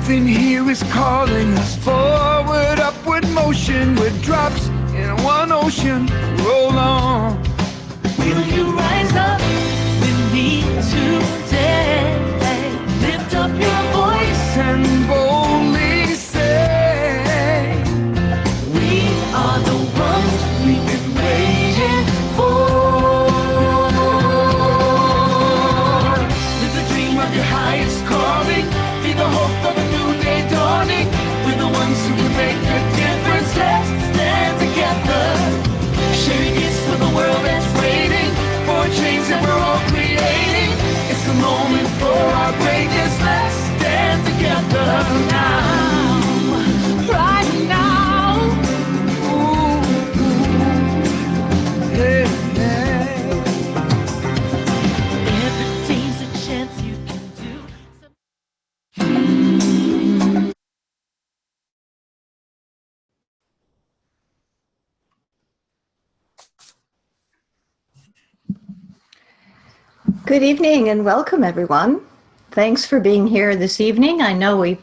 Something here is calling us forward, upward motion. We're drops in one ocean. Roll on. Will you rise up with me today? Lift up your voice And boldly say, we are the ones we've been waiting for. Live the dream of your highest calling. Be the hope of a new day dawning. We're the ones who can make a difference. Let's stand together. Sharing gifts for the world that's waiting for a change that we're all creating. It's the moment for our greatness. Let's stand together now, right now. ooh, hey, hey. Every day's a chance you can do something. Good evening and welcome, everyone. Thanks for being here this evening. I know we've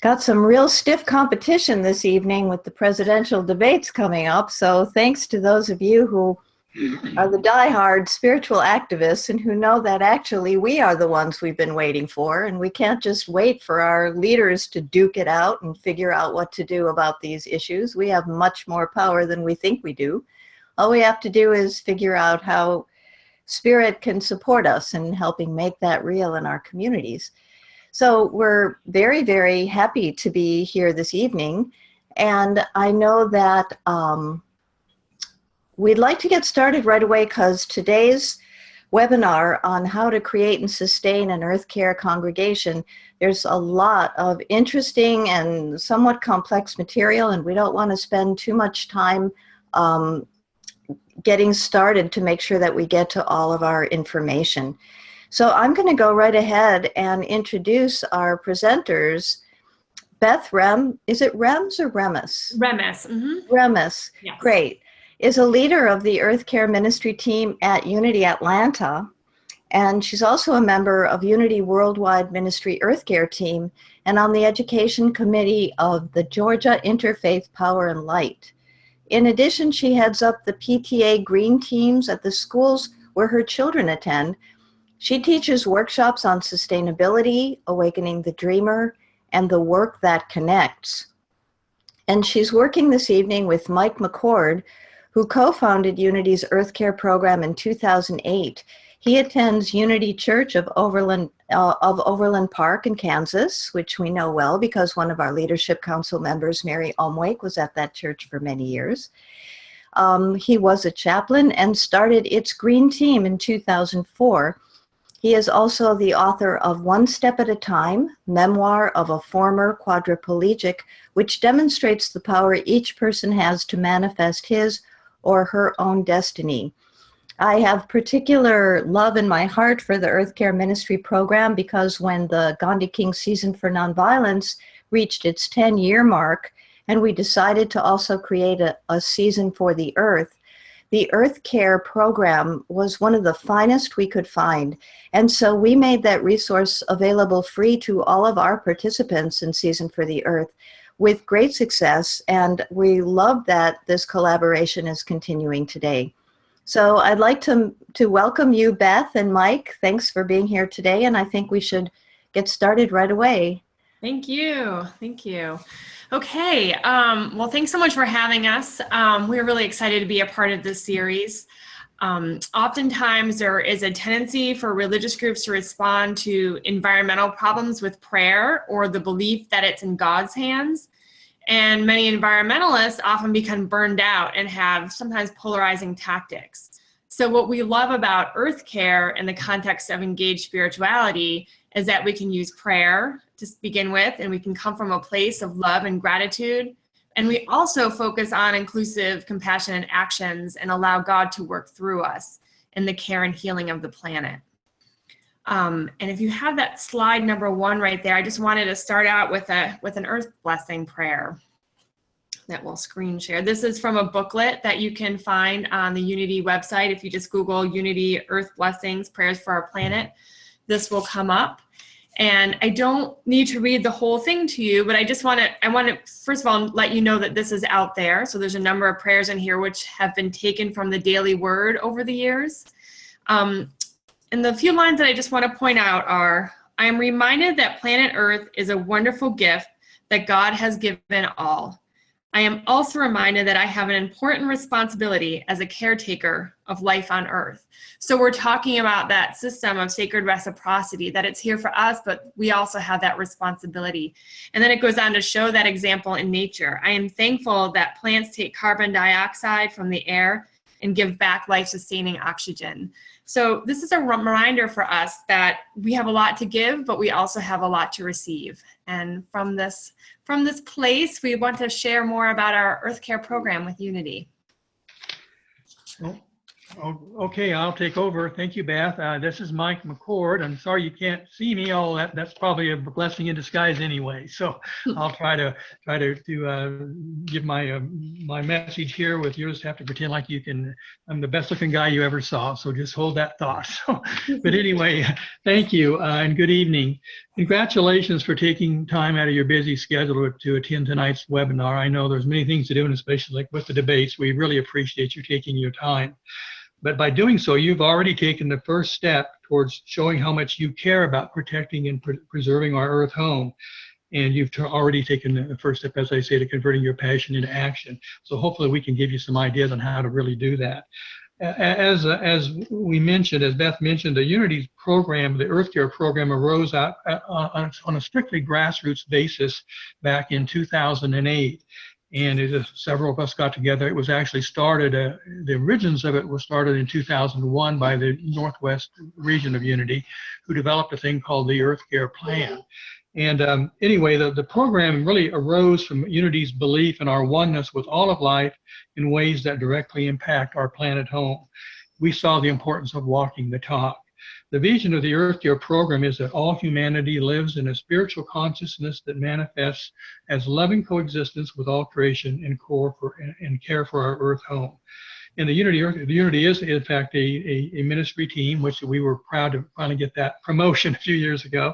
got some real stiff competition this evening with the presidential debates coming up, so thanks to those of you who are the diehard spiritual activists and who know that actually we are the ones we've been waiting for, and we can't just wait for our leaders to duke it out and figure out what to do about these issues. We have much more power than we think we do. All we have to do is figure out how Spirit can support us in helping make that real in our communities. So we're very, very happy to be here this evening. And I know that we'd like to get started right away because today's webinar on how to create and sustain an EarthCare congregation, there's a lot of interesting and somewhat complex material, and we don't want to spend too much time getting started to make sure that we get to all of our information. So I'm going to go right ahead and introduce our presenters. Beth is it Remmes or Remmes? Remmes. Mm-hmm. Remmes, Yes. Great, is a leader of the EarthCare ministry team at Unity Atlanta, and she's also a member of Unity Worldwide Ministry EarthCare team and on the education committee of the Georgia Interfaith Power and Light. In addition, she heads up the PTA Green teams at the schools where her children attend. She teaches workshops on sustainability, awakening the dreamer, and the work that connects. And she's working this evening with Mike McCord, who co-founded Unity's EarthCare program in 2008. He attends Unity Church of Overland Park in Kansas, which we know well because one of our leadership council members, Mary Omwake, was at that church for many years. He was a chaplain and started its Green Team in 2004. He is also the author of One Step at a Time, Memoir of a Former Quadriplegic, which demonstrates the power each person has to manifest his or her own destiny. I have particular love in my heart for the EarthCare Ministry program because when the Gandhi King Season for Nonviolence reached its 10-year mark, and we decided to also create a season for the earth, the EarthCare program was one of the finest we could find. And so we made that resource available free to all of our participants in Season for the Earth with great success. And we love that this collaboration is continuing today. So I'd like to welcome you, Beth and Mike. Thanks for being here today, and I think we should get started right away. Thank you. Thank you. Okay. Well, thanks so much for having us. We're really excited to be a part of this series. Oftentimes there is a tendency for religious groups to respond to environmental problems with prayer or the belief that it's in God's hands. And many environmentalists often become burned out and have sometimes polarizing tactics. So what we love about EarthCare in the context of engaged spirituality is that we can use prayer to begin with, and we can come from a place of love and gratitude. And we also focus on inclusive, compassionate actions and allow God to work through us in the care and healing of the planet. And if you have that slide number 1 right there, I just wanted to start out with an earth blessing prayer that we'll screen share. This is from a booklet that you can find on the Unity website. If you just Google Unity Earth Blessings, Prayers for Our Planet, this will come up. And I don't need to read the whole thing to you, but I want to first of all let you know that this is out there. So there's a number of prayers in here which have been taken from the daily word over the years. And the few lines that I just want to point out are, I am reminded that planet Earth is a wonderful gift that God has given all. I am also reminded that I have an important responsibility as a caretaker of life on Earth. So we're talking about that system of sacred reciprocity, that it's here for us, but we also have that responsibility. And then it goes on to show that example in nature. I am thankful that plants take carbon dioxide from the air and give back life-sustaining oxygen. So this is a reminder for us that we have a lot to give, but we also have a lot to receive. And from this place, we want to share more about our EarthCare program with Unity. Okay, I'll take over. Thank you, Beth. This is Mike McCord. I'm sorry you can't see me. Oh, that's probably a blessing in disguise anyway. So I'll try to give my message here. With yours, have to pretend like I'm the best looking guy you ever saw. So just hold that thought. So, but anyway, thank you and good evening. Congratulations for taking time out of your busy schedule to attend tonight's webinar. I know there's many things to do, and especially like with the debates, we really appreciate you taking your time. But by doing so, you've already taken the first step towards showing how much you care about protecting and preserving our Earth home. And you've already taken the first step, as I say, to converting your passion into action. So hopefully we can give you some ideas on how to really do that. As we mentioned, as Beth mentioned, the Unity's program, the EarthCare program, arose out on a strictly grassroots basis back in 2008. And several of us got together. It was actually started, the origins of it were started in 2001 by the Northwest region of Unity, who developed a thing called the EarthCare Plan. And anyway, the program really arose from Unity's belief in our oneness with all of life in ways that directly impact our planet home. We saw the importance of walking the talk. The vision of the EarthCare program is that all humanity lives in a spiritual consciousness that manifests as loving coexistence with all creation and care for our Earth home. And the Unity is, in fact, a ministry team, which we were proud to finally get that promotion a few years ago.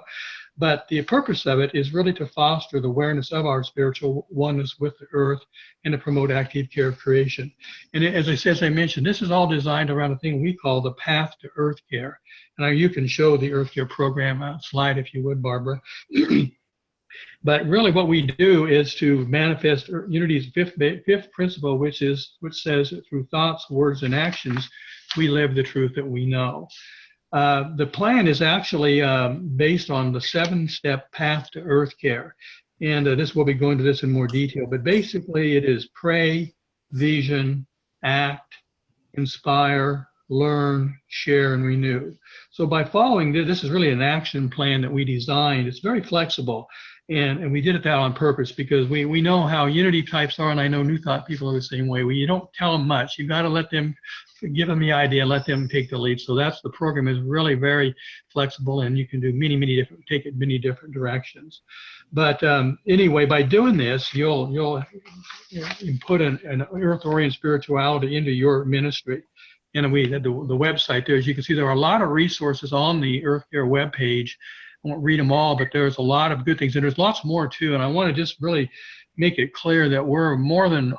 But the purpose of it is really to foster the awareness of our spiritual oneness with the earth and to promote active care of creation. And as I mentioned, this is all designed around a thing we call the path to earth care. And you can show the EarthCare program slide if you would, Barbara. But really what we do is to manifest Unity's fifth principle, which says that through thoughts, words, and actions, we live the truth that we know. The plan is actually based on the 7-step path to EarthCare. And we'll be going to this in more detail, but basically it is pray, vision, act, inspire, learn, share, and renew. So by following this is really an action plan that we designed. It's very flexible. And we did it that on purpose because we know how Unity types are, and I know New Thought people are the same way. You don't tell them much. You got to let them, give them the idea, let them take the lead. So the program is really very flexible, and you can do take it many different directions. But anyway, by doing this, you'll put an earth-oriented spirituality into your ministry. And we had the website there. As you can see, there are a lot of resources on the EarthCare webpage. I won't read them all, but there's a lot of good things, and there's lots more too. And I want to just really make it clear that we're more than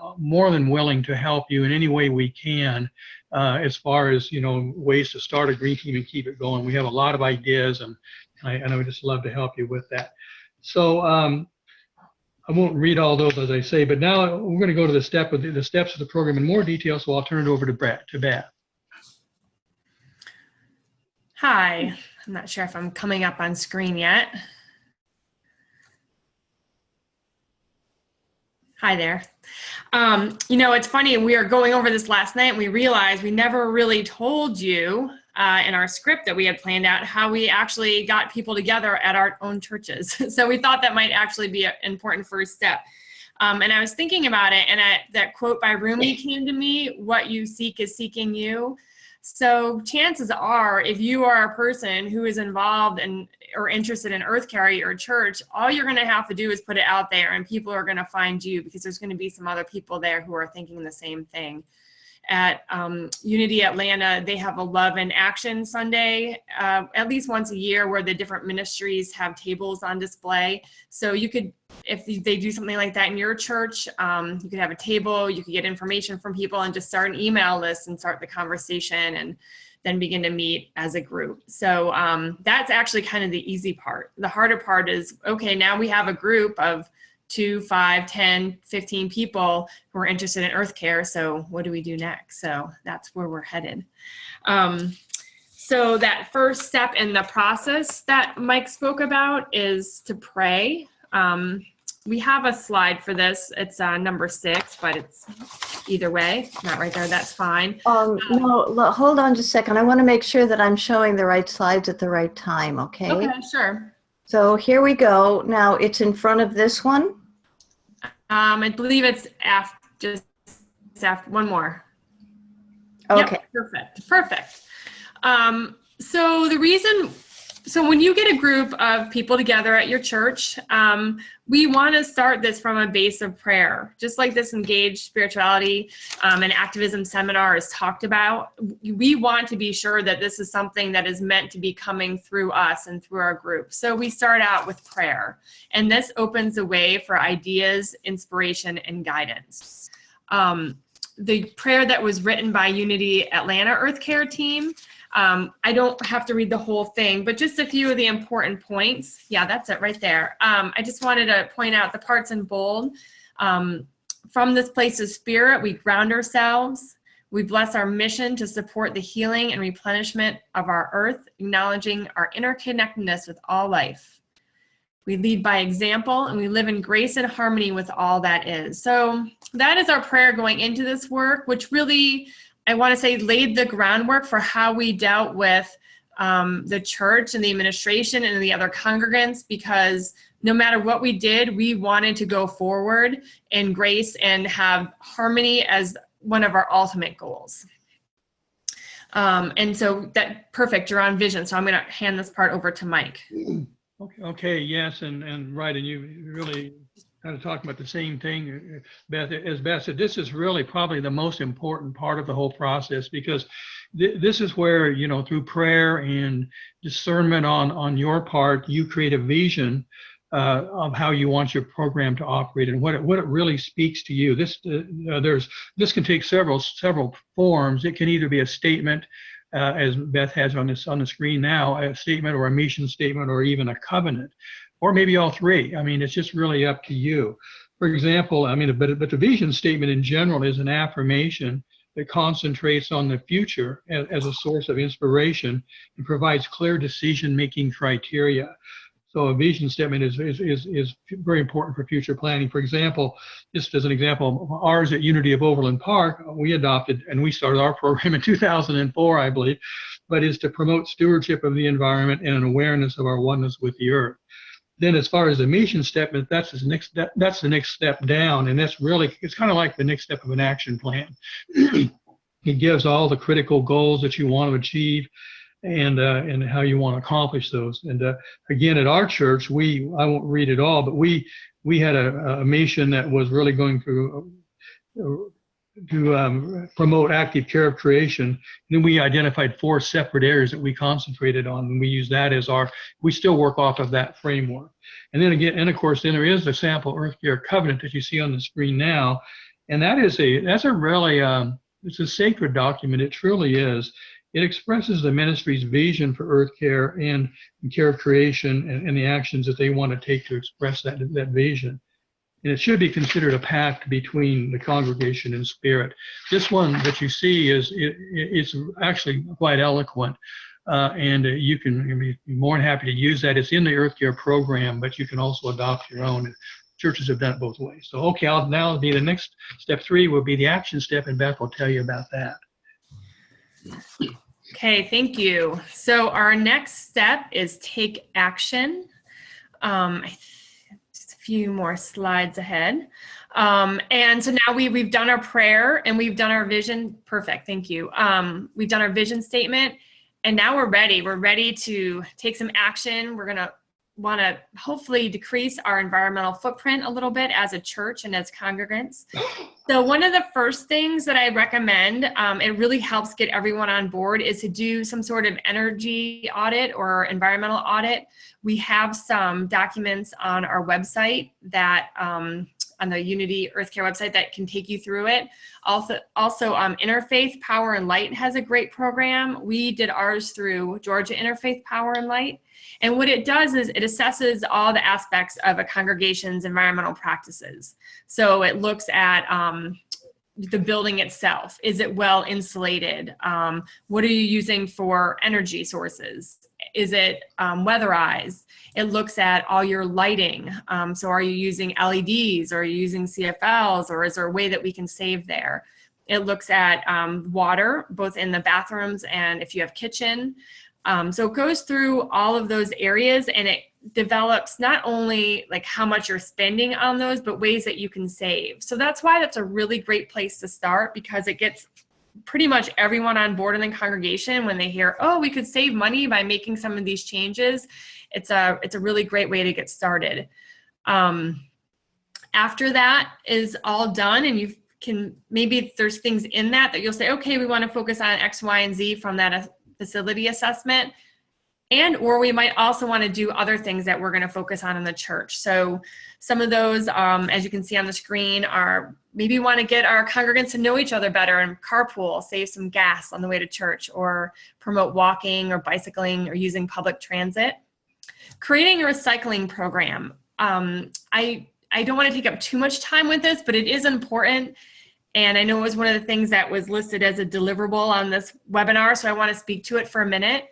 willing to help you in any way we can, as far as ways to start a green team and keep it going. We have a lot of ideas, and I would just love to help you with that. So I won't read all those as I say, but now we're going to go to the steps of the program in more detail. So I'll turn it over to Beth. Hi. I'm not sure if I'm coming up on screen yet. Hi there. It's funny, we were going over this last night and we realized we never really told you in our script that we had planned out how we actually got people together at our own churches. So we thought that might actually be an important first step. And I was thinking about it, and that quote by Remmes came to me, "What you seek is seeking you." So chances are, if you are a person who is involved or interested in EarthCare at your church, all you're going to have to do is put it out there, and people are going to find you because there's going to be some other people there who are thinking the same thing. at Unity Atlanta, they have a Love and Action Sunday at least once a year, where the different ministries have tables on display. So you could, if they do something like that in your church, you could have a table, you could get information from people and just start an email list and start the conversation, and then begin to meet as a group. So that's actually kind of the easy part. The harder part is, okay, now we have a group of 2, 5, 10, 15 people who are interested in EarthCare. So what do we do next? So that's where we're headed. So that first step in the process that Mike spoke about is to pray. We have a slide for this. It's number 6, but it's either way, not right there. That's fine. No, hold on just a second. I want to make sure that I'm showing the right slides at the right time, okay? Okay, sure. So here we go. Now it's in front of this one. I believe it's just after one more. Okay. Yep, perfect. So when you get a group of people together at your church, we want to start this from a base of prayer. Just like this Engaged Spirituality and Activism seminar is talked about, we want to be sure that this is something that is meant to be coming through us and through our group. So we start out with prayer, and this opens the way for ideas, inspiration, and guidance. The prayer that was written by Unity Atlanta EarthCare team, I don't have to read the whole thing, but just a few of the important points. Yeah, that's it right there. I just wanted to point out the parts in bold. From this place of spirit, we ground ourselves. We bless our mission to support the healing and replenishment of our earth, acknowledging our interconnectedness with all life. We lead by example, and we live in grace and harmony with all that is. So that is our prayer going into this work, which really, I want to say, laid the groundwork for how we dealt with the church and the administration and the other congregants, because no matter what we did, we wanted to go forward in grace and have harmony as one of our ultimate goals. And so that, perfect, you're on vision. So I'm going to hand this part over to Mike. Okay, yes, and right, and you really kind of talking about the same thing, Beth. As Beth said, this is really probably the most important part of the whole process, because this is where, you know, through prayer and discernment on your part, you create a vision of how you want your program to operate and what it really speaks to you. This can take several forms. It can either be a statement, as Beth has on the screen now, a statement or a mission statement or even a covenant, or maybe all three. I mean, it's just really up to you. For example, I mean, but the vision statement in general is an affirmation that concentrates on the future as a source of inspiration and provides clear decision-making criteria. So a vision statement is very important for future planning. For example, just as an example, ours at Unity of Overland Park, we adopted, and we started our program in 2004, I believe, but is to promote stewardship of the environment and an awareness of our oneness with the earth. Then as far as the mission statement, that's the next step down, and that's really, it's kind of like the next step of an action plan. It gives all the critical goals that you want to achieve and how you want to accomplish those. And again, at our church, I won't read it all, but we had a mission that was really going to promote active care of creation. And then we identified 4 separate areas that we concentrated on, and we use that as we still work off of that framework. And then again, and of course, then there is the sample EarthCare covenant that you see on the screen now, and that's a really it's a sacred document. It truly is. It expresses the ministry's vision for EarthCare and care of creation and the actions that they want to take to express that vision. And it should be considered a pact between the congregation and spirit. This one that you see it's actually quite eloquent, and you can be more than happy to use that. It's in the EarthCare program, but you can also adopt your own. Churches have done it both ways. So okay, now be the next step 3 will be the action step, and Beth will tell you about that. Okay, thank you. So our next step is take action. Just a few more slides ahead. And so now we've done our prayer and we've done our vision. Perfect, thank you. We've done our vision statement, and now we're ready. We're ready to take some action. We're gonna want to hopefully decrease our environmental footprint a little bit as a church and as congregants. So one of the first things that I recommend, it really helps get everyone on board, is to do some sort of energy audit or environmental audit. We have some documents on our website that, on the Unity EarthCare website, that can take you through it. Also, Interfaith Power and Light has a great program. We did ours through Georgia Interfaith Power and Light. And what it does is it assesses all the aspects of a congregation's environmental practices. So it looks at the building itself. Is it well insulated? What are you using for energy sources? Is it weatherized? It looks at all your lighting. So are you using LEDs, or are you using CFLs, or is there a way that we can save there? It looks at water, both in the bathrooms and if you have kitchen. So it goes through all of those areas, and it develops not only like how much you're spending on those, but ways that you can save. So that's why that's a really great place to start, because it gets pretty much everyone on board in the congregation. When they hear, oh, we could save money by making some of these changes, it's a really great way to get started. After that is all done, and you can, maybe there's things in that you'll say, okay, we want to focus on X, Y, and Z from that facility assessment. And, or we might also want to do other things that we're going to focus on in the church. So some of those, as you can see on the screen, are maybe want to get our congregants to know each other better and carpool, save some gas on the way to church, or promote walking or bicycling or using public transit. Creating a recycling program. I don't want to take up too much time with this, but it is important. And I know it was one of the things that was listed as a deliverable on this webinar, so I want to speak to it for a minute.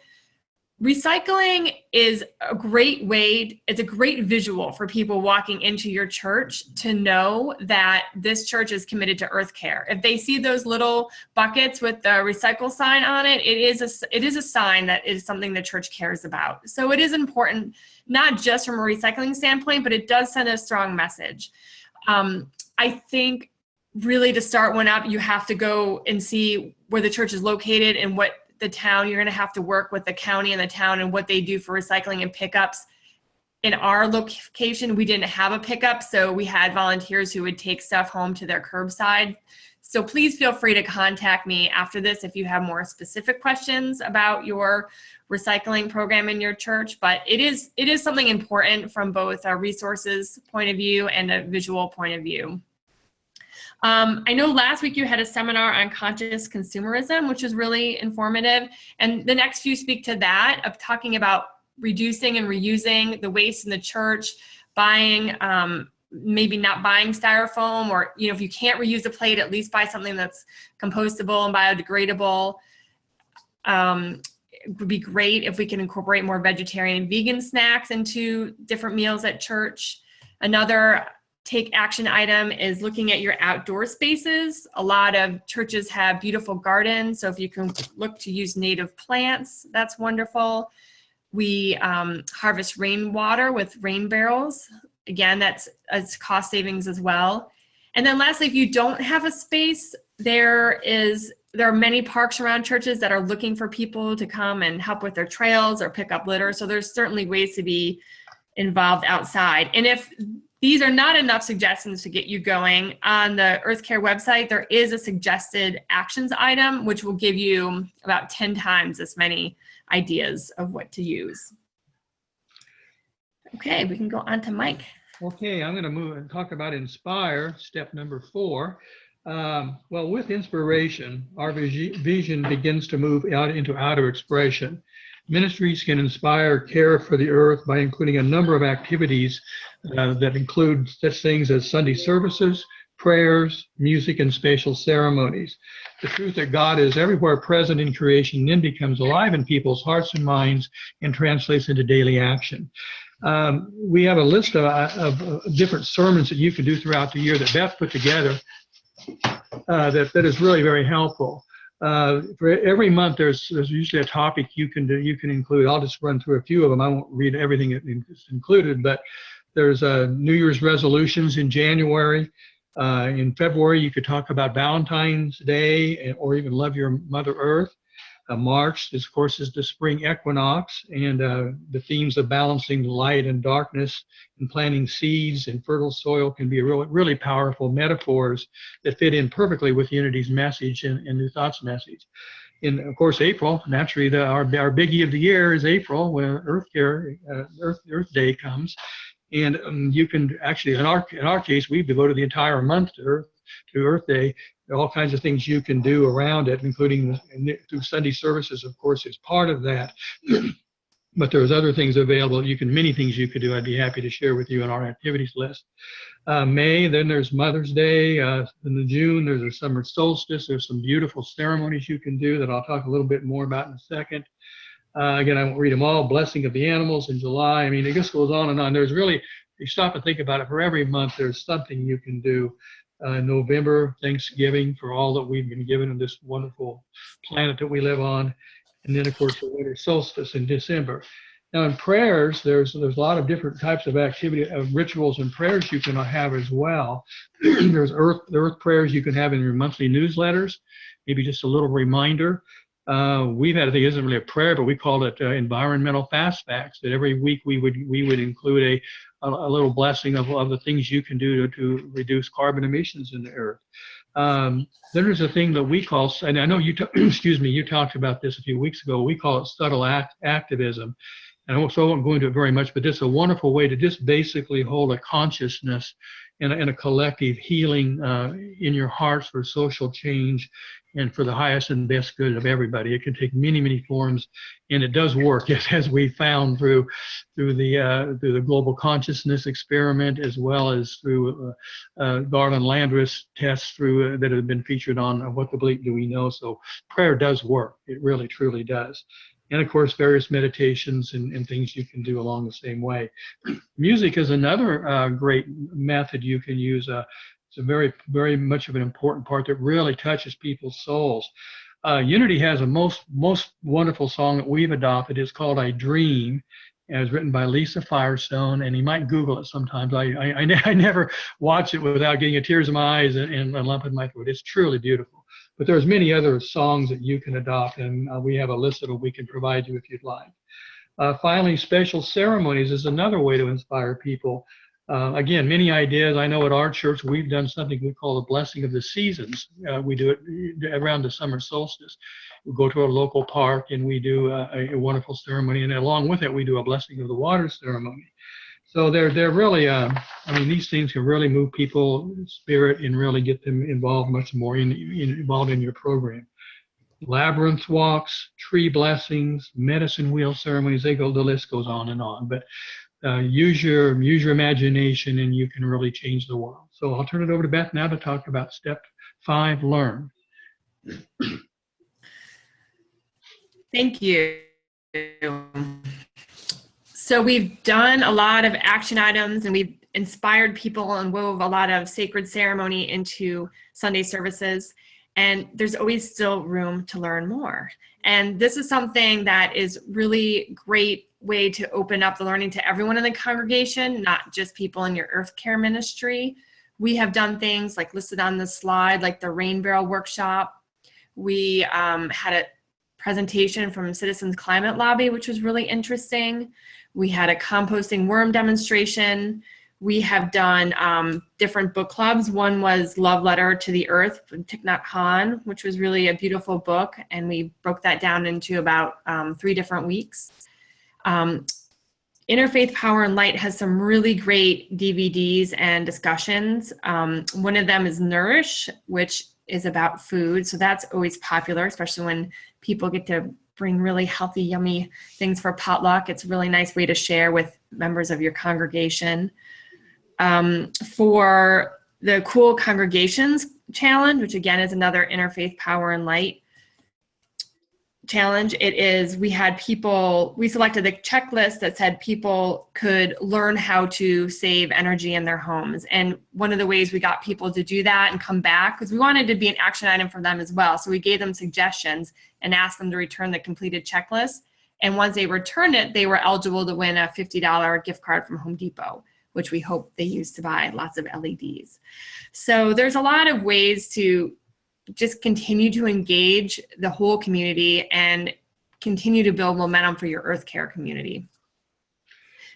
Recycling is a great way, it's a great visual for people walking into your church to know that this church is committed to EarthCare. If they see those little buckets with the recycle sign on it, it is a sign that is something the church cares about. So it is important, not just from a recycling standpoint, but it does send a strong message. I think really to start one up, you have to go and see where the church is located and what the town, you're going to have to work with the county and the town and what they do for recycling and pickups. In our location, we didn't have a pickup, so we had volunteers who would take stuff home to their curbside. So please feel free to contact me after this if you have more specific questions about your recycling program in your church. But it is something important from both a resources point of view and a visual point of view. I know last week you had a seminar on conscious consumerism, which is really informative. And the next few speak to that, of talking about reducing and reusing the waste in the church, buying, maybe not buying styrofoam, or, you know, if you can't reuse a plate, at least buy something that's compostable and biodegradable. It would be great if we can incorporate more vegetarian and vegan snacks into different meals at church. Another take action item is looking at your outdoor spaces. A lot of churches have beautiful gardens, so if you can look to use native plants, that's wonderful. We harvest rainwater with rain barrels. Again, that's cost savings as well. And then lastly, if you don't have a space, there are many parks around churches that are looking for people to come and help with their trails or pick up litter. So there's certainly ways to be involved outside. And if these are not enough suggestions to get you going, on the EarthCare website, there is a suggested actions item, which will give you about 10 times as many ideas of what to use. Okay, we can go on to Mike. Okay, I'm going to move and talk about inspire, step number 4. Well, with inspiration, our vision begins to move out into outer expression. Ministries can inspire care for the earth by including a number of activities that include such things as Sunday services, prayers, music, and spatial ceremonies. The truth that God is everywhere present in creation then becomes alive in people's hearts and minds and translates into daily action. We have a list of different sermons that you can do throughout the year that Beth put together that is really very helpful. For every month, there's usually a topic you can include. I'll just run through a few of them. I won't read everything that's included, but there's New Year's resolutions in January. In February, you could talk about Valentine's Day or even love your Mother Earth. March, of course, is the spring equinox, and the themes of balancing light and darkness and planting seeds in fertile soil can be really, really powerful metaphors that fit in perfectly with Unity's message and New Thought's message. And of course, April, naturally, our biggie of the year is April, when EarthCare, Earth Day comes. And you can actually, in our case, we've devoted the entire month to Earth Day. There are all kinds of things you can do around it, including through Sunday services, of course, is part of that. But there's other things available. Many things you could do. I'd be happy to share with you on our activities list. May, then there's Mother's Day. In the June, there's a summer solstice. There's some beautiful ceremonies you can do that I'll talk a little bit more about in a second. Again, I won't read them all. Blessing of the Animals in July. I mean, it just goes on and on. There's really, if you stop and think about it, for every month, there's something you can do. November, Thanksgiving, for all that we've been given in this wonderful planet that we live on. And then, of course, the winter solstice in December. Now, in prayers, there's a lot of different types of activity, rituals and prayers you can have as well. There's earth prayers you can have in your monthly newsletters, maybe just a little reminder. We've had, I think it isn't really a prayer, but we call it environmental fast facts, that every week we would include a little blessing of the things you can do to reduce carbon emissions in the earth. Then there's a thing that we call, and I know you talked about this a few weeks ago, we call it subtle activism. And I won't go into it very much, but this is a wonderful way to just basically hold a consciousness and a collective healing in your hearts for social change and for the highest and best good of everybody. It can take many, many forms, and it does work, as we found through the global consciousness experiment, as well as through Garland Landris tests that have been featured on What the Bleep Do We Know. So prayer does work. It really, truly does. And of course, various meditations and things you can do along the same way. Music is another great method you can use. It's a very, very much of an important part that really touches people's souls. Unity has a most wonderful song that we've adopted. It's called I Dream. And it was written by Lisa Firestone, and you might Google it sometimes. I never watch it without getting tears in my eyes and a lump in my throat. It's truly beautiful. But there's many other songs that you can adopt, and we have a list that we can provide you if you'd like. Finally, special ceremonies is another way to inspire people. Again, many ideas. I know at our church we've done something we call the blessing of the seasons. We do it around the summer solstice. We go to a local park and we do a wonderful ceremony, and along with it we do a blessing of the water ceremony. So they're really, these things can really move people's spirit and really get them involved much more involved in your program. Labyrinth walks, tree blessings, medicine wheel ceremonies, the list goes on and on. But use your imagination and you can really change the world. So I'll turn it over to Beth now to talk about step 5, learn. Thank you. So we've done a lot of action items and we've inspired people and wove a lot of sacred ceremony into Sunday services. And there's always still room to learn more. And this is something that is really great way to open up the learning to everyone in the congregation, not just people in your EarthCare ministry. We have done things like listed on the slide, like the Rain Barrel Workshop. We had a presentation from Citizens Climate Lobby, which was really interesting. We had a composting worm demonstration. We have done different book clubs. One was Love Letter to the Earth from Thich Nhat Hanh, which was really a beautiful book. And we broke that down into about 3 different weeks. Interfaith Power and Light has some really great DVDs and discussions. One of them is Nourish, which is about food. So that's always popular, especially when people get to bring really healthy, yummy things for potluck. It's a really nice way to share with members of your congregation. For the Cool Congregations Challenge, which again is another Interfaith Power and Light challenge, we selected a checklist that said people could learn how to save energy in their homes. And one of the ways we got people to do that and come back, because we wanted to be an action item for them as well. So we gave them suggestions and asked them to return the completed checklist. And once they returned it, they were eligible to win a $50 gift card from Home Depot, which we hope they use to buy lots of LEDs. So there's a lot of ways to just continue to engage the whole community and continue to build momentum for your EarthCare community.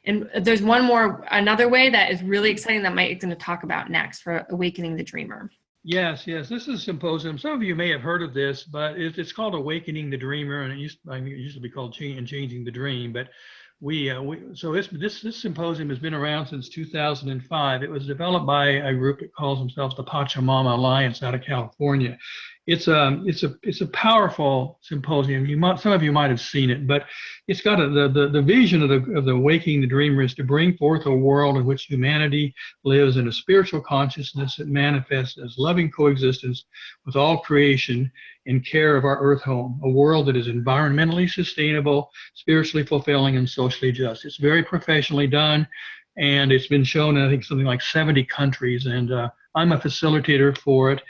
And there's another way that is really exciting that Mike is going to talk about next for Awakening the Dreamer. Yes, this is a symposium. Some of you may have heard of this, but it's called Awakening the Dreamer, and it used to be called Changing the Dream. But so this symposium has been around since 2005. It was developed by a group that calls themselves the Pachamama Alliance out of California. It's a powerful symposium. Some of you might have seen it, but it's got the vision of the Awakening the Dreamer is to bring forth a world in which humanity lives in a spiritual consciousness that manifests as loving coexistence with all creation in care of our earth home, a world that is environmentally sustainable, spiritually fulfilling, and socially just. It's very professionally done, and it's been shown in, I think, something like 70 countries, and I'm a facilitator for it.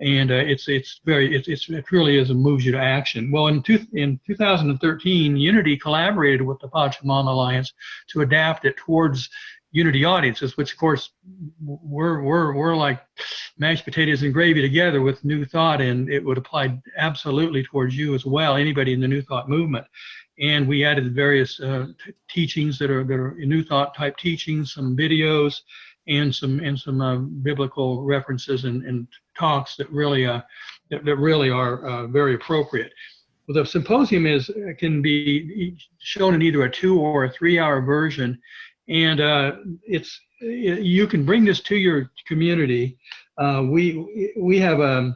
And it really is, it moves you to action. Well, in 2013, Unity collaborated with the Pachamama Alliance to adapt it towards Unity audiences, which of course we're like mashed potatoes and gravy together with New Thought, and it would apply absolutely towards you as well, anybody in the New Thought movement. And we added various teachings that are New Thought type teachings, some videos, and some biblical references and talks that really are very appropriate. Well, the symposium can be shown in either a 2 or a 3 hour version, and you can bring this to your community. We have a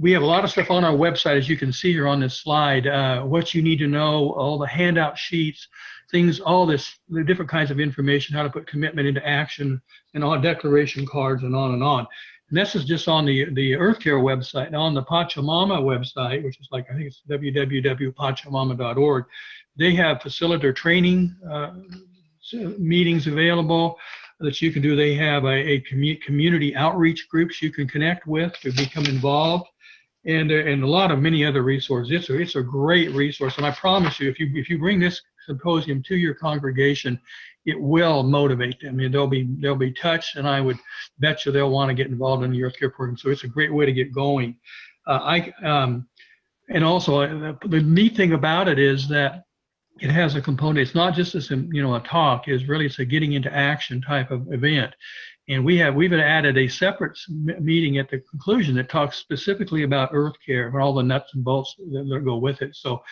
lot of stuff on our website, as you can see here on this slide. What you need to know, all the handout sheets, things, all this, the different kinds of information, how to put commitment into action, and all declaration cards, and on and on. And this is just on the EarthCare website. Now on the Pachamama website, which is like, I think it's www.pachamama.org, they have facilitator training meetings available that you can do. They have a community outreach groups you can connect with to become involved, and many other resources. It's a great resource, and I promise you, if you bring this symposium to your congregation, it will motivate them. I mean, they'll be touched, and I would bet you they'll want to get involved in the EarthCare program. So it's a great way to get going. And also the neat thing about it is that it has a component. It's not just a talk. It's a getting into action type of event. And we've added a separate meeting at the conclusion that talks specifically about EarthCare and all the nuts and bolts that go with it. So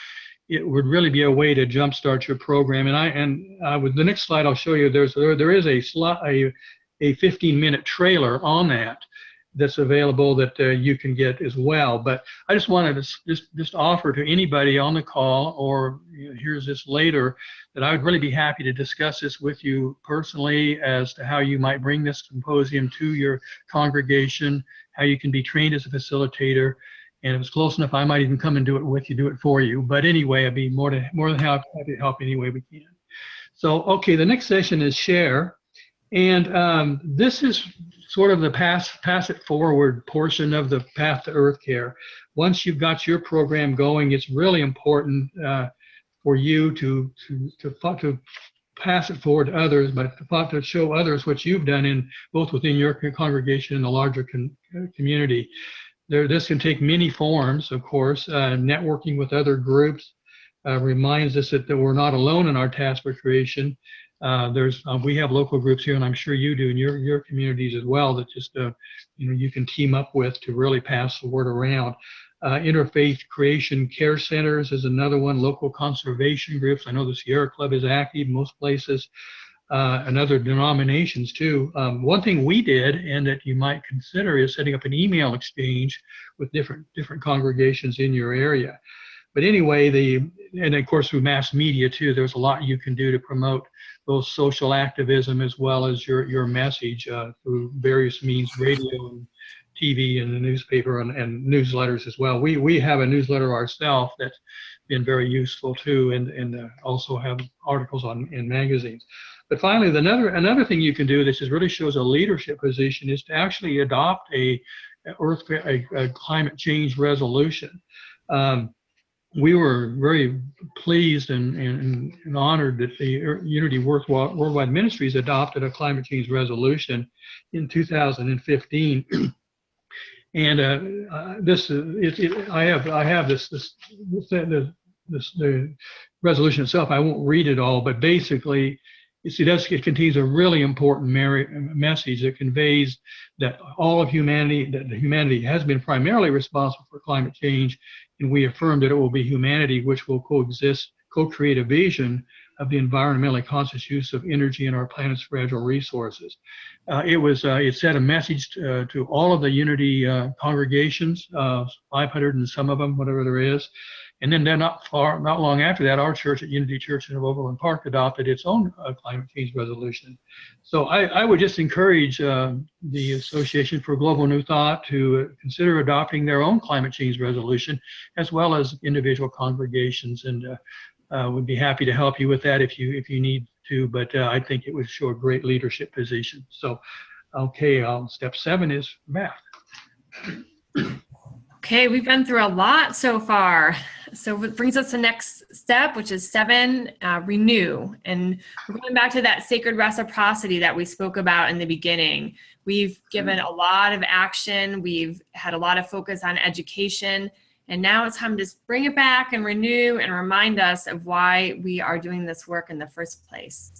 it would really be a way to jumpstart your program. And with the next slide, I'll show you there is a 15-minute trailer on that's available that you can get as well. But I just wanted to just offer to anybody on the call or hears this later that I would really be happy to discuss this with you personally as to how you might bring this symposium to your congregation, how you can be trained as a facilitator. And if it's close enough, I might even come and do it for you. But anyway, I'd be more than happy to help any way we can. So, okay, the next session is share. And this is sort of the pass it forward portion of the path to EarthCare. Once you've got your program going, it's really important for you to pass it forward to others, but to show others what you've done both within your congregation and the larger community. This can take many forms, of course. Networking with other groups reminds us that we're not alone in our task for creation. We have local groups here, and I'm sure you do in your communities as well, that just you can team up with to really pass the word around. Interfaith Creation Care Centers is another one. Local conservation groups. I know the Sierra Club is active in most places, and other denominations too. One thing we did, and that you might consider, is setting up an email exchange with different congregations in your area. But anyway, and of course through mass media too, there's a lot you can do to promote both social activism as well as your message through various means, radio and TV and the newspaper and newsletters as well. We have a newsletter ourselves that's been very useful too, and also have articles in magazines. But finally, another thing you can do that just really shows a leadership position is to actually adopt a climate change resolution. We were very pleased and honored that the Unity Worldwide Ministries adopted a climate change resolution in 2015. And I have the resolution itself. I won't read it all, but basically, it contains a really important message that conveys that all of humanity, that humanity has been primarily responsible for climate change, and we affirm that it will be humanity which will coexist, co-create a vision of the environmentally conscious use of energy in our planet's fragile resources. It sent a message to all of the Unity congregations, 500 and some of them, whatever there is. And then not long after that, our church at Unity Church in Overland Park adopted its own climate change resolution. So I would just encourage the Association for Global New Thought to consider adopting their own climate change resolution, as well as individual congregations, and would be happy to help you with that if you need to. But I think it would show a great leadership position. So, okay, step 7 is Beth. Okay, we've been through a lot so far. So it brings us to the next step, which is 7, renew. And we're going back to that sacred reciprocity that we spoke about in the beginning. We've given a lot of action. We've had a lot of focus on education. And now it's time to just bring it back and renew and remind us of why we are doing this work in the first place.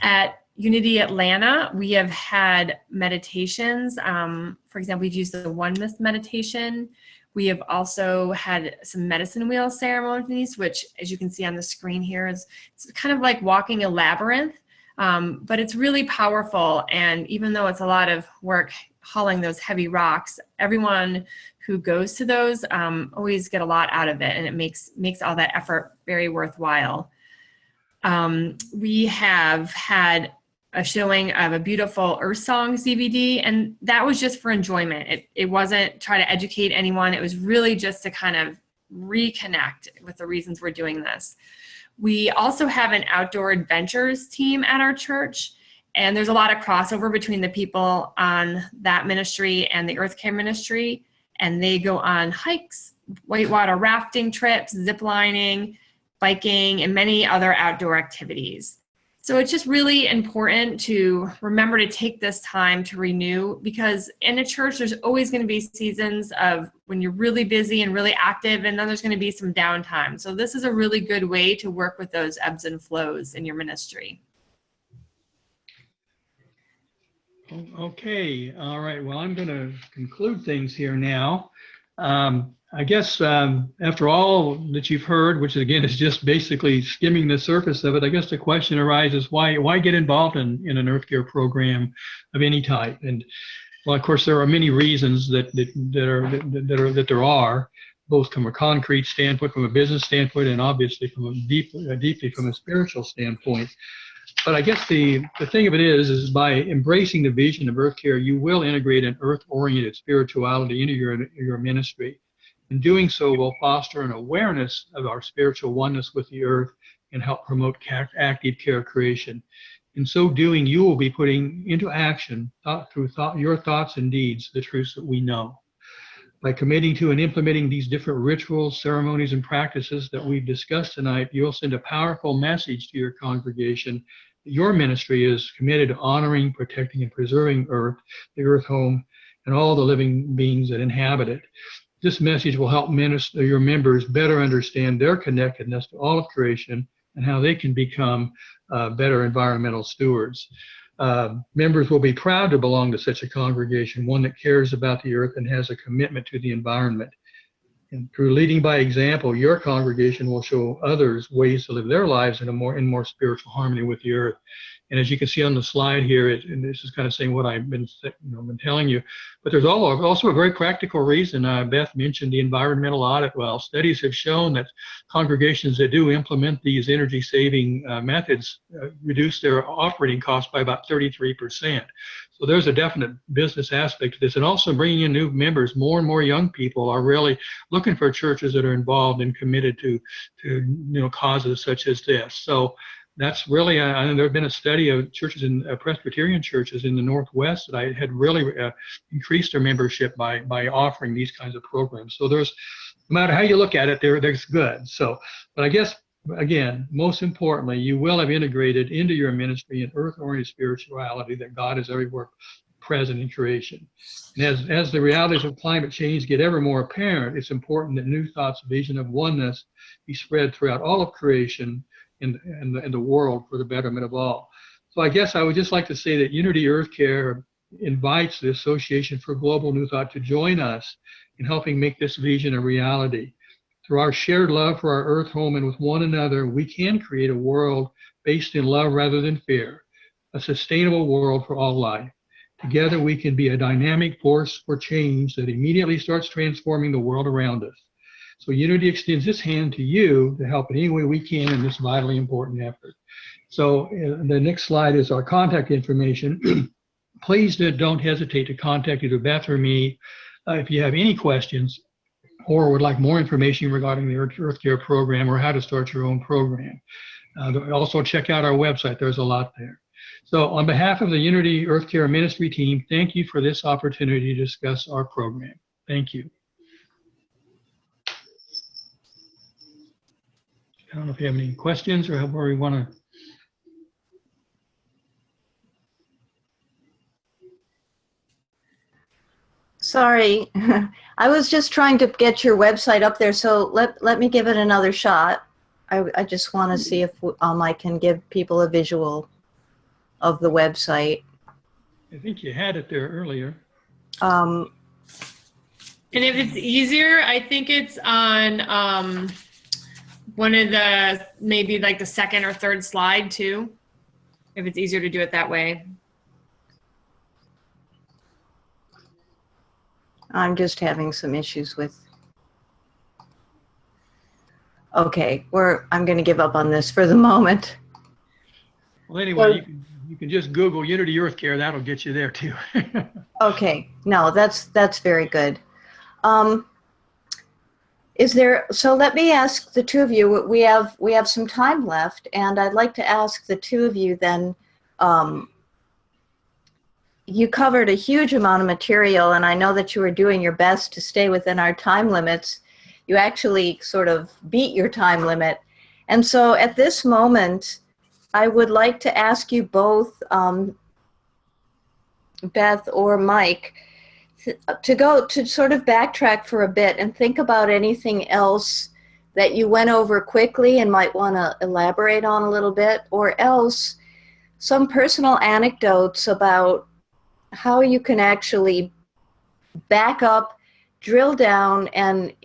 At Unity Atlanta, we have had meditations. For example, we've used the oneness meditation. We have also had some medicine wheel ceremonies, which, as you can see on the screen here, it's kind of like walking a labyrinth, but it's really powerful. And even though it's a lot of work hauling those heavy rocks, everyone who goes to those always get a lot out of it, and it makes all that effort very worthwhile. We have had a showing of a beautiful Earth Songs DVD, and that was just for enjoyment. It wasn't try to educate anyone. It was really just to kind of reconnect with the reasons we're doing this. We also have an outdoor adventures team at our church, and there's a lot of crossover between the people on that ministry and the EarthCare ministry, and they go on hikes, whitewater rafting trips, zip lining, biking, and many other outdoor activities. So it's just really important to remember to take this time to renew, because in a church, there's always going to be seasons of when you're really busy and really active, and then there's going to be some downtime. So this is a really good way to work with those ebbs and flows in your ministry. Okay, all right. Well, I'm going to conclude things here now. I guess after all that you've heard, which again is just basically skimming the surface of it, I guess the question arises: why get involved in an EarthCare program of any type? And well, of course, there are many reasons that there are, both from a concrete standpoint, from a business standpoint, and obviously from a deeply from a spiritual standpoint. But I guess the thing of it is by embracing the vision of EarthCare, you will integrate an earth-oriented spirituality into your ministry. And doing so will foster an awareness of our spiritual oneness with the earth and help promote active care creation. In so doing, you will be putting into action, your thoughts and deeds, the truths that we know. By committing to and implementing these different rituals, ceremonies, and practices that we've discussed tonight, you'll send a powerful message to your congregation that your ministry is committed to honoring, protecting, and preserving Earth, the Earth home, and all the living beings that inhabit it. This message will help your members better understand their connectedness to all of creation and how they can become better environmental stewards. Members will be proud to belong to such a congregation, one that cares about the earth and has a commitment to the environment. And through leading by example, your congregation will show others ways to live their lives in more spiritual harmony with the earth. And as you can see on the slide here, and this is kind of saying what I've been telling you, but there's also a very practical reason. Beth mentioned the environmental audit. Well, studies have shown that congregations that do implement these energy-saving methods reduce their operating costs by about 33%. So there's a definite business aspect to this, and also bringing in new members. More and more young people are really looking for churches that are involved and committed to causes such as this. So that's really, there have been a study of churches in Presbyterian churches in the Northwest that I had really increased their membership by offering these kinds of programs. So there's, no matter how you look at it, there's good. So, but I guess, again, most importantly, you will have integrated into your ministry an earth-oriented spirituality that God is everywhere present in creation. And as the realities of climate change get ever more apparent, it's important that New Thought's vision of oneness be spread throughout all of creation and the world for the betterment of all. So I guess I would just like to say that Unity EarthCare invites the Association for Global New Thought to join us in helping make this vision a reality. Through our shared love for our Earth home and with one another, we can create a world based in love rather than fear, a sustainable world for all life. Together, we can be a dynamic force for change that immediately starts transforming the world around us. So Unity extends its hand to you to help in any way we can in this vitally important effort. So the next slide is our contact information. Please don't hesitate to contact either Beth or me if you have any questions or would like more information regarding the EarthCare program or how to start your own program. Also check out our website. There's a lot there. So on behalf of the Unity EarthCare Ministry team, thank you for this opportunity to discuss our program. Thank you. I don't know if you have any questions or where we want to. Sorry, I was just trying to get your website up there, so let me give it another shot. I just want to see if I can give people a visual of the website. I think you had it there earlier. And if it's easier, I think it's on one of the, maybe like the second or third slide too, if it's easier to do it that way. I'm just having some issues with. Okay, I'm going to give up on this for the moment. Well, anyway, you can just Google Unity EarthCare. That'll get you there too. Okay, no, that's very good. Is there? So let me ask the two of you. We have some time left, and I'd like to ask the two of you then. You covered a huge amount of material, and I know that you were doing your best to stay within our time limits. You actually sort of beat your time limit. And so at this moment, I would like to ask you both, Beth or Mike, to sort of backtrack for a bit and think about anything else that you went over quickly and might want to elaborate on a little bit, or else some personal anecdotes about how you can actually back up, drill down, and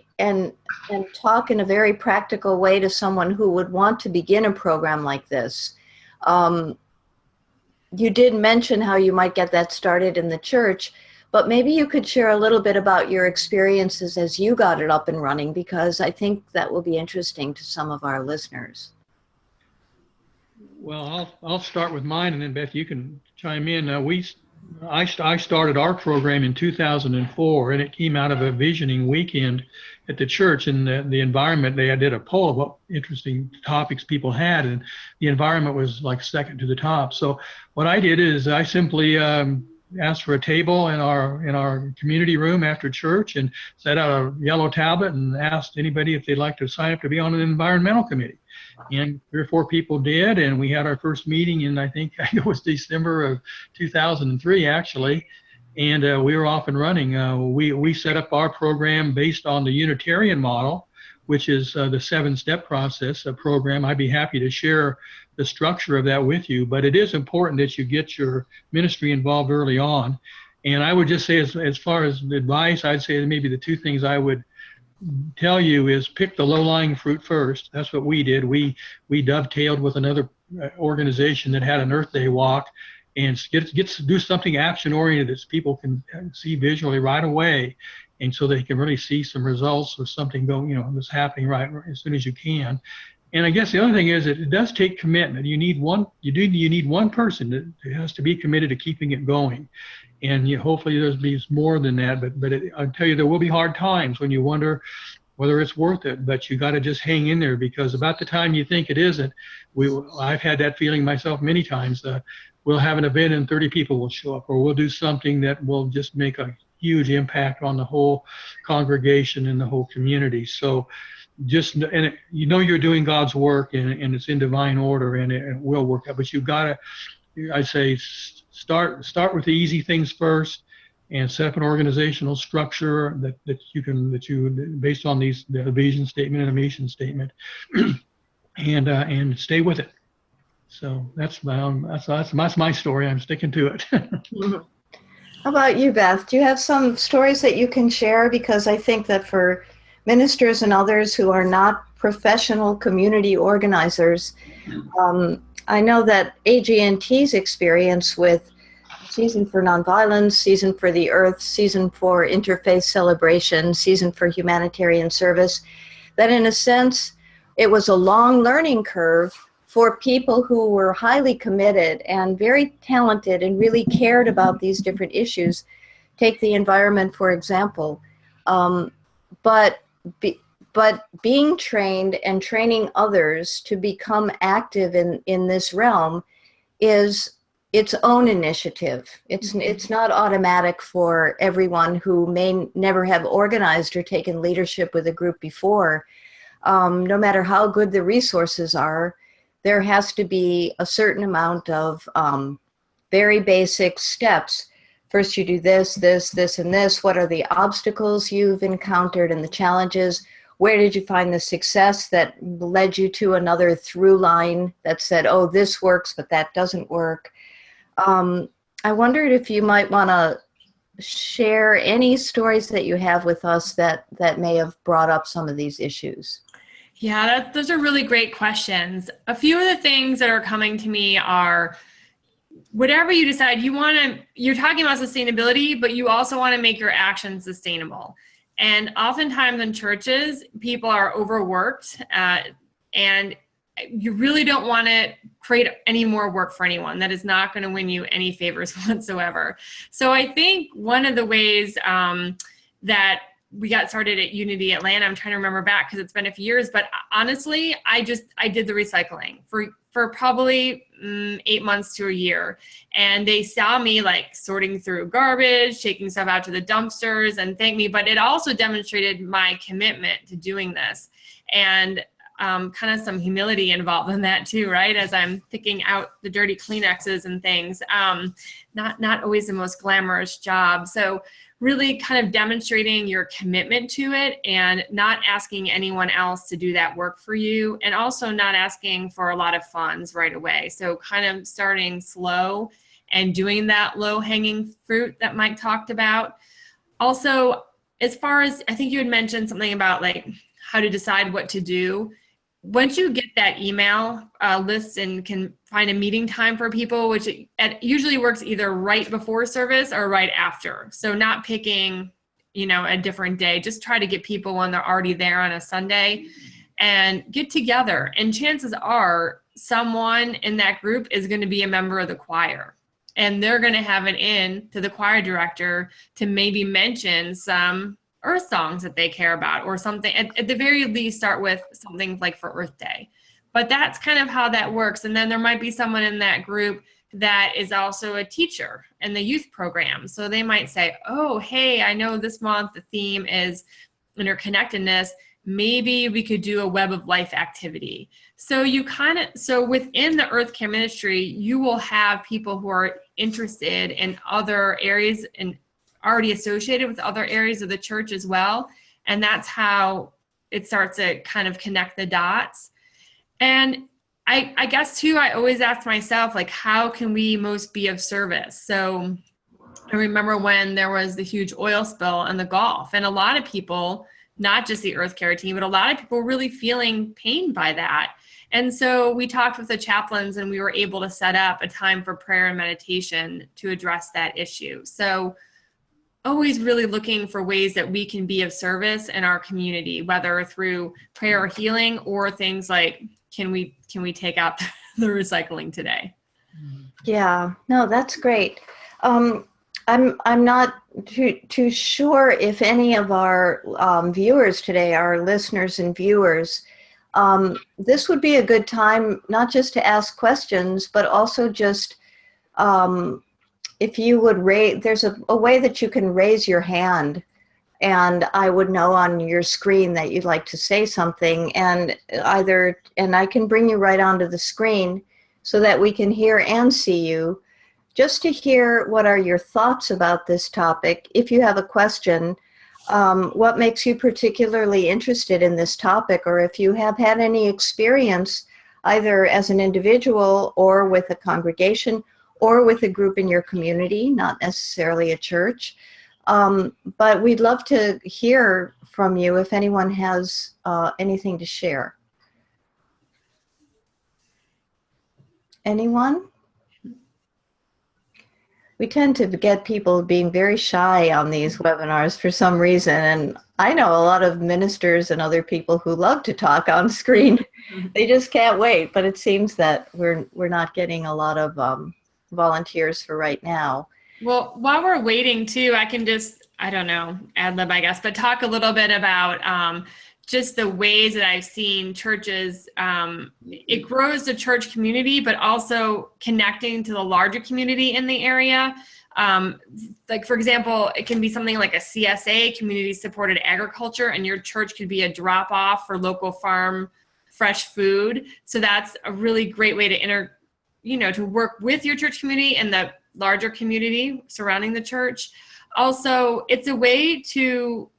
talk in a very practical way to someone who would want to begin a program like this. You did mention how you might get that started in the church, but maybe you could share a little bit about your experiences as you got it up and running, because I think that will be interesting to some of our listeners. Well, I'll start with mine, and then Beth, you can chime in. I started our program in 2004, and it came out of a visioning weekend at the church. And the environment, they did a poll of what interesting topics people had, and the environment was like second to the top. So what I did is I simply asked for a table in our community room after church and set out a yellow tablet and asked anybody if they'd like to sign up to be on an environmental committee. And 3 or 4 people did, and we had our first meeting in, I think it was December of 2003 actually, and we were off and running. We set up our program based on the Unitarian model, which is the 7-step process program. I'd be happy to share the structure of that with you, but it is important that you get your ministry involved early on. And I would just say, as far as advice, I'd say that maybe the 2 things I would tell you is pick the low-lying fruit first. That's what we did. We dovetailed with another organization that had an Earth Day walk, and get to do something action-oriented that people can see visually right away, and so they can really see some results or something going, that's happening right as soon as you can. And I guess the other thing is that it does take commitment. You need one person that has to be committed to keeping it going. And hopefully there's be more than that, but I'll tell you, there will be hard times when you wonder whether it's worth it, but you got to just hang in there, because about the time you think it isn't, I've had that feeling myself many times. We'll have an event and 30 people will show up, or we'll do something that will just make a huge impact on the whole congregation and the whole community. So you're doing God's work, and it's in divine order, and it will work out, but you've got to, I say, start with the easy things first, and set up an organizational structure that you based on the vision statement and a mission statement, and stay with it. So that's my story. I'm sticking to it. How about you, Beth? Do you have some stories that you can share? Because I think that for ministers and others who are not professional community organizers, I know that AG&T's experience with Season for Nonviolence, Season for the Earth, Season for Interfaith Celebration, Season for Humanitarian Service, that in a sense, it was a long learning curve for people who were highly committed and very talented and really cared about these different issues. Take the environment, for example. But being trained and training others to become active in this realm is its own initiative. It's not automatic for everyone who may never have organized or taken leadership with a group before. No matter how good the resources are, there has to be a certain amount of very basic steps. First, you do this, this, this, and this. What are the obstacles you've encountered and the challenges? Where did you find the success that led you to another through line that said, oh, this works, but that doesn't work? I wondered if you might want to share any stories that you have with us that may have brought up some of these issues. Yeah, those are really great questions. A few of the things that are coming to me are, whatever you decide you're talking about sustainability, but you also want to make your actions sustainable. And oftentimes in churches, people are overworked, and you really don't want to create any more work for anyone. That is not going to win you any favors whatsoever. So I think one of the ways that we got started at Unity Atlanta, I'm trying to remember back because it's been a few years, but honestly, I did the recycling for probably 8 months to a year. And they saw me like sorting through garbage, taking stuff out to the dumpsters, and thanked me. But it also demonstrated my commitment to doing this. And kind of some humility involved in that too, right? As I'm picking out the dirty Kleenexes and things, not always the most glamorous job. So really kind of demonstrating your commitment to it and not asking anyone else to do that work for you, and also not asking for a lot of funds right away. So kind of starting slow and doing that low-hanging fruit that Mike talked about. Also, as far as, I think you had mentioned something about like how to decide what to do. Once you get that email list and can find a meeting time for people, which it usually works either right before service or right after. So not picking, a different day, just try to get people when they're already there on a Sunday and get together. And chances are someone in that group is going to be a member of the choir, and they're going to have an in to the choir director to maybe mention some Earth songs that they care about, or something. At the very least, start with something like for Earth Day. But that's kind of how that works. And then there might be someone in that group that is also a teacher in the youth program. So they might say, oh, hey, I know this month the theme is interconnectedness. Maybe we could do a Web of Life activity. So within the EarthCare ministry, you will have people who are interested in other areas and already associated with other areas of the church as well. And that's how it starts to kind of connect the dots. And I guess too, I always ask myself, like, how can we most be of service? So I remember when there was the huge oil spill in the Gulf, and a lot of people, not just the EarthCare team, but a lot of people really feeling pain by that. And so we talked with the chaplains, and we were able to set up a time for prayer and meditation to address that issue. So always really looking for ways that we can be of service in our community, whether through prayer or healing, or things like, can we take out the recycling today? Yeah, no, that's great. I'm not too sure if any of our viewers today, our listeners and viewers, this would be a good time not just to ask questions, but also just if you would there's a way that you can raise your hand, and I would know on your screen that you'd like to say something, and I can bring you right onto the screen so that we can hear and see you. just to hear what are your thoughts about this topic. If you have a question, what makes you particularly interested in this topic, or if you have had any experience either as an individual or with a congregation or with a group in your community, not necessarily a church. But we'd love to hear from you if anyone has anything to share. Anyone? We tend to get people being very shy on these webinars for some reason, and I know a lot of ministers and other people who love to talk on screen. They just can't wait, but it seems that we're not getting a lot of volunteers for right now. Well, while we're waiting too, I can just, I don't know, ad lib, I guess, but talk a little bit about just the ways that I've seen churches, it grows the church community, but also connecting to the larger community in the area. Like, for example, it can be something like a CSA, community supported agriculture, and your church could be a drop off for local farm fresh food. So that's a really great way to to work with your church community and the larger community surrounding the church. Also, it's a way to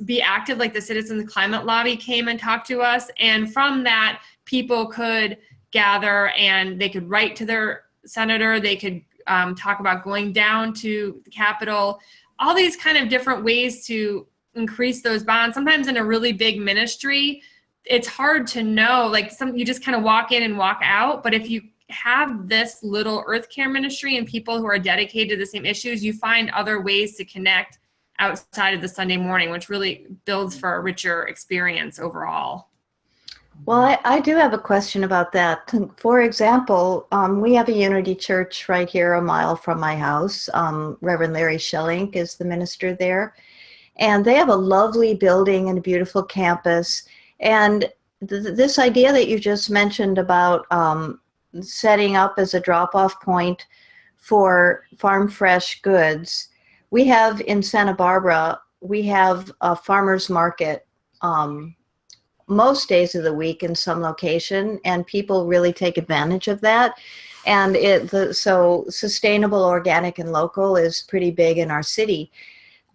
be active, like the Citizens Climate Lobby came and talked to us. And from that, people could gather and they could write to their senator. They could talk about going down to the Capitol, all these kind of different ways to increase those bonds. Sometimes in a really big ministry, it's hard to know, like you just kind of walk in and walk out. But if you have this little EarthCare ministry and people who are dedicated to the same issues, you find other ways to connect outside of the Sunday morning, which really builds for a richer experience overall. Well, I do have a question about that. For example, we have a Unity Church right here a mile from my house. Reverend Larry Schellink is the minister there. And they have a lovely building and a beautiful campus. And this idea that you just mentioned about setting up as a drop-off point for farm fresh goods. We have in Santa Barbara, we have a farmer's market most days of the week in some location, and people really take advantage of that. And so sustainable, organic, and local is pretty big in our city.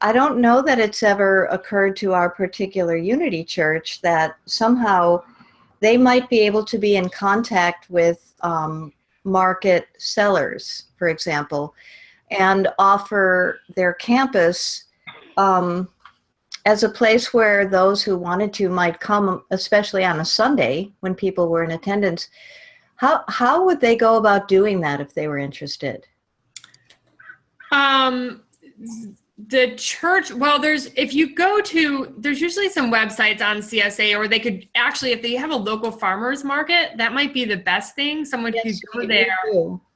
I don't know that it's ever occurred to our particular Unity Church that somehow they might be able to be in contact with market sellers, for example, and offer their campus as a place where those who wanted to might come, especially on a Sunday when people were in attendance. How would they go about doing that if they were interested? The church, well, there's usually some websites on CSA, or they could actually, if they have a local farmers market, that might be the best thing. Someone could go there.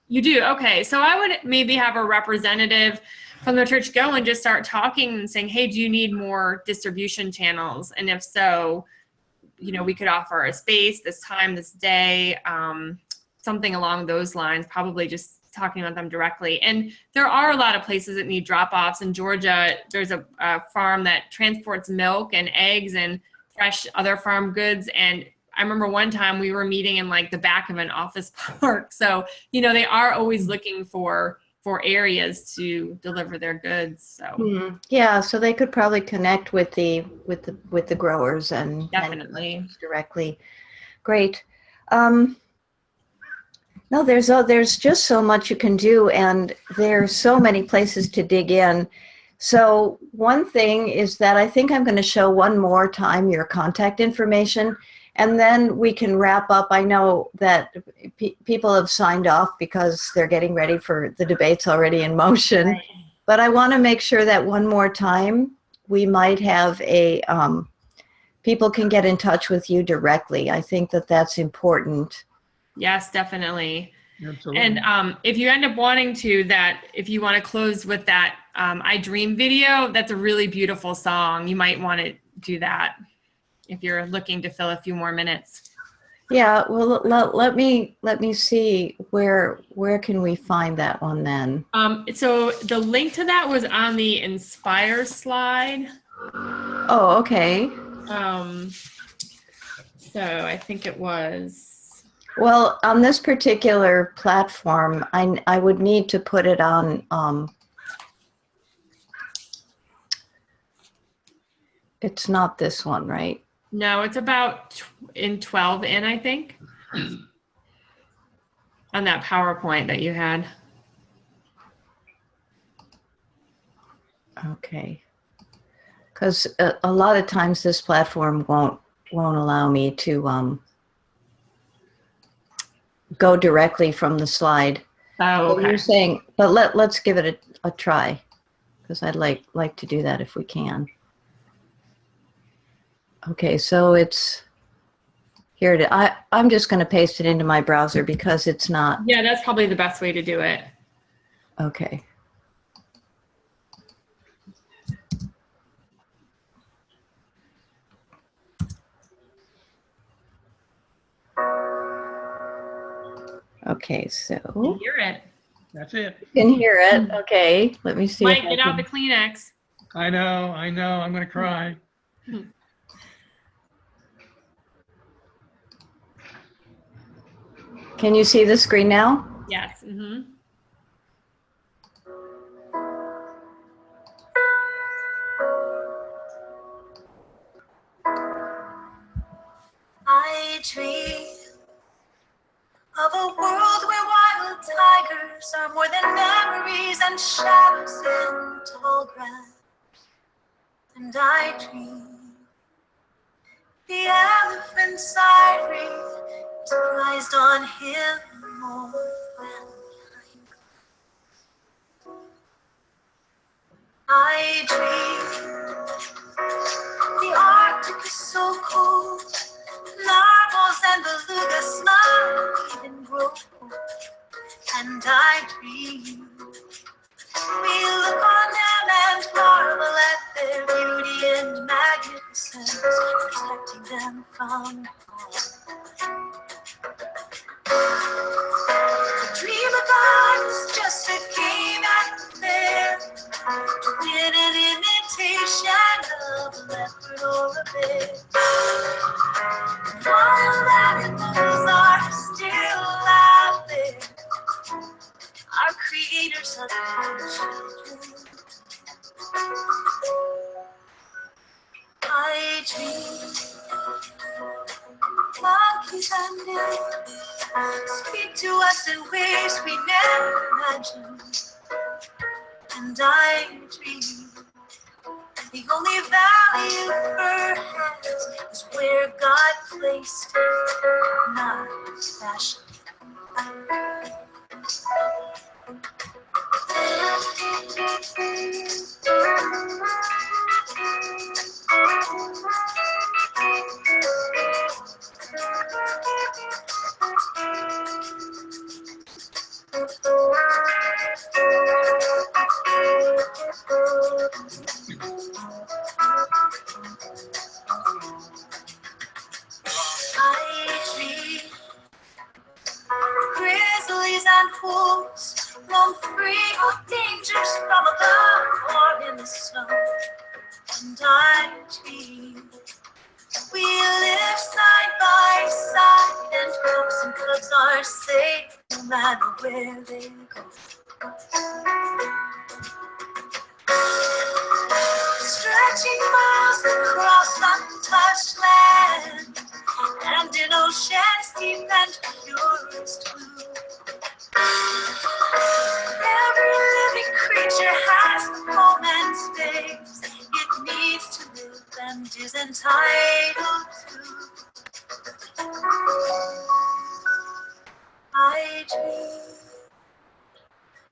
You do? Okay. So I would maybe have a representative from the church go and just start talking and saying, hey, do you need more distribution channels? And if so, we could offer a space, this time, this day, something along those lines, probably just talking about them directly. And there are a lot of places that need drop-offs. In Georgia, there's a farm that transports milk and eggs and fresh other farm goods. And I remember one time we were meeting in like the back of an office park. So, they are always looking for areas to deliver their goods. So yeah, so they could probably connect with the growers and definitely directly. Great. No, there's just so much you can do, and there's so many places to dig in. So one thing is that I think I'm going to show one more time your contact information, and then we can wrap up. I know that people have signed off because they're getting ready for the debates already in motion. Right. But I want to make sure that one more time we might have people can get in touch with you directly. I think that that's important. Yes, definitely. Absolutely. And if you end up wanting to, if you want to close with that I Dream video, that's a really beautiful song. You might want to do that if you're looking to fill a few more minutes. Yeah, well, let me see where can we find that one then? So the link to that was on the Inspire slide. Oh, okay. So I think it was. Well, on this particular platform, I would need to put it on, it's not this one, right? No, it's about in 12 in, I think, on that PowerPoint that you had. Okay. Because a lot of times this platform won't allow me to go directly from the slide. Oh, But okay. you're saying, but let's give it a try, because I'd like to do that if we can. Okay, so it's here. I'm just going to paste it into my browser because it's not. Yeah, that's probably the best way to do it. Okay. Okay, so You hear it. That's it. you can hear it. Okay, let me see. Mike, if I get out the can. Kleenex. I know. I'm going to cry. Can you see the screen now? Yes. Mm-hmm. I dream of a world where wild tigers are more than memories and shadows in tall grass. And I dream the elephant's ivory is prized on him more than I dream the Arctic is so cold, narwhals and belugas might even grow. And I dream we look on them and marvel at their beauty and magnificence, protecting them from harm. To dream about is just a game at the fair, to win an imitation of a leopard or a bear. Wild animals are still out there, our creators of the children. I dream monkeys and apes speak to us in ways we never imagined. And I dream the only value fur has is where God placed it, not fashion. I dream grizzlies and wolves roam free of dangers from above or in the snow. And I dream we live side by side, and cubs and cubs are safe no matter where they go. Stretching miles across untouched land, and in oceans deep and purest blue. Every living creature has a home and space it needs to live and is entitled to. I dream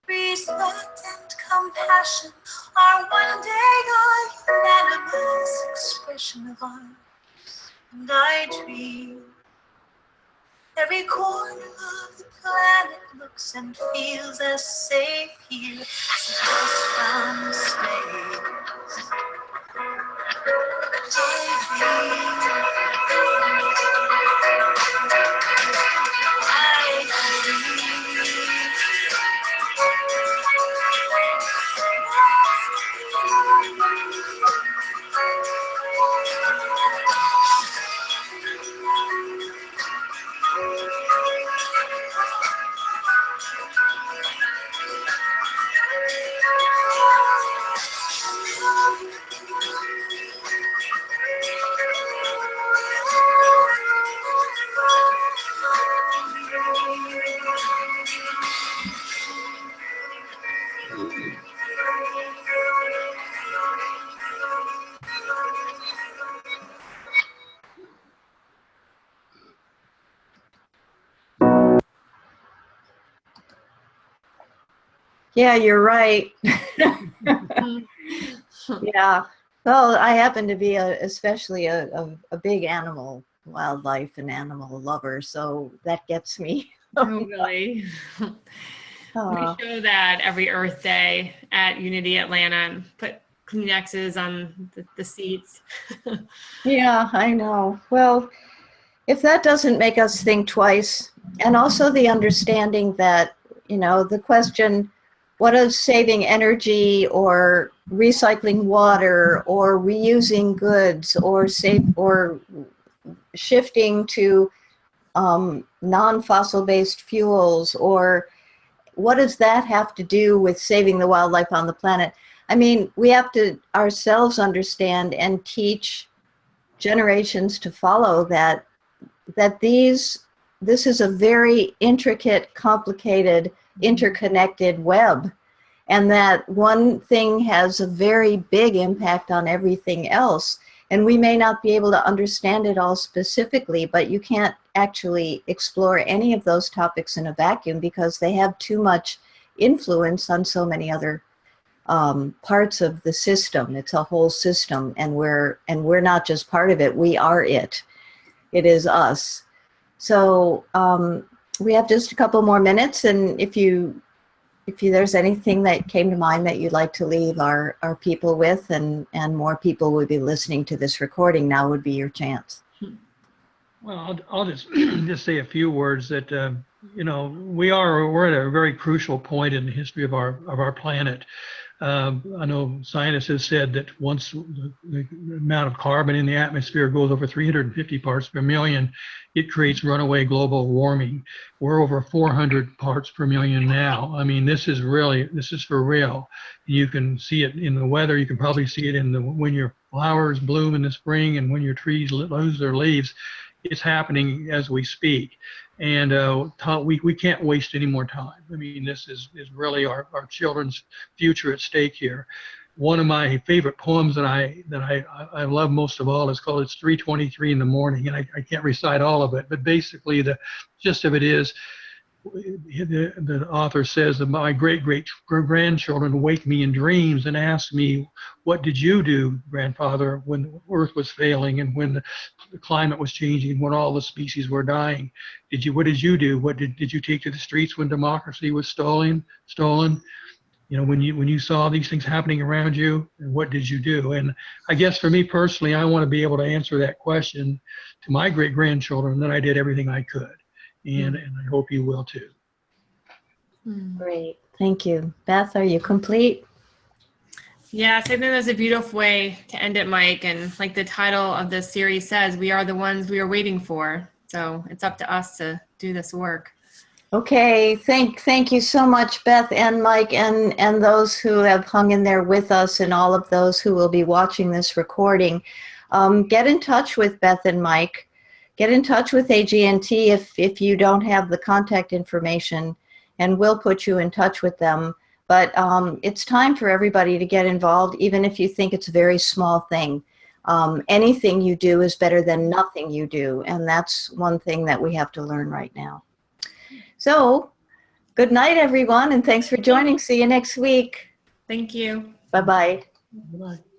respect and compassion are one day a unanimous expression of ours. And I dream every corner of the planet looks and feels as safe here as it does from space. Yeah, you're right. Yeah. Well, I happen to be especially a big wildlife and animal lover, so that gets me. Oh, really? We show that every Earth Day at Unity Atlanta and put Kleenexes on the seats. Yeah, I know. Well, if that doesn't make us think twice, and also the understanding that, the question, what does saving energy or recycling water or reusing goods or shifting to non-fossil based fuels, or what does that have to do with saving the wildlife on the planet? I mean, we have to ourselves understand and teach generations to follow that this is a very intricate, complicated, interconnected web, and that one thing has a very big impact on everything else. And we may not be able to understand it all specifically, but you can't actually explore any of those topics in a vacuum because they have too much influence on so many other parts of the system. It's a whole system, and we're not just part of it. We are it. It is us. So we have just a couple more minutes, and if there's anything that came to mind that you'd like to leave our people with, and more people would be listening to this recording, now would be your chance. Well, I'll just say a few words that we're at a very crucial point in the history of our planet. I know scientists have said that once the amount of carbon in the atmosphere goes over 350 parts per million, it creates runaway global warming. We're over 400 parts per million now. I mean, this is for real. You can see it in the weather. You can probably see it when your flowers bloom in the spring and when your trees lose their leaves. It's happening as we speak. And we can't waste any more time. I mean, this is really our children's future at stake here. One of my favorite poems that I love most of all is called "It's 3:23 in the Morning," and I can't recite all of it, but basically the gist of it is, the author says that my great-grandchildren wake me in dreams and ask me, "What did you do, grandfather, when the Earth was failing and when the climate was changing, when all the species were dying? What did you do? What did you take to the streets when democracy was stolen? When you saw these things happening around you, and what did you do?" And I guess for me personally, I want to be able to answer that question to my great-grandchildren, that I did everything I could. And I hope you will too. Great. Thank you. Beth, are you complete? Yes, I think that's a beautiful way to end it, Mike. And like the title of this series says, we are the ones we are waiting for. So it's up to us to do this work. Okay. Thank you so much, Beth and Mike, and those who have hung in there with us, and all of those who will be watching this recording. Get in touch with Beth and Mike. Get in touch with AG&T if you don't have the contact information, and we'll put you in touch with them. But it's time for everybody to get involved, even if you think it's a very small thing. Anything you do is better than nothing you do, and that's one thing that we have to learn right now. So, good night, everyone, and thanks for joining. See you next week. Thank you. Bye-bye. Bye-bye.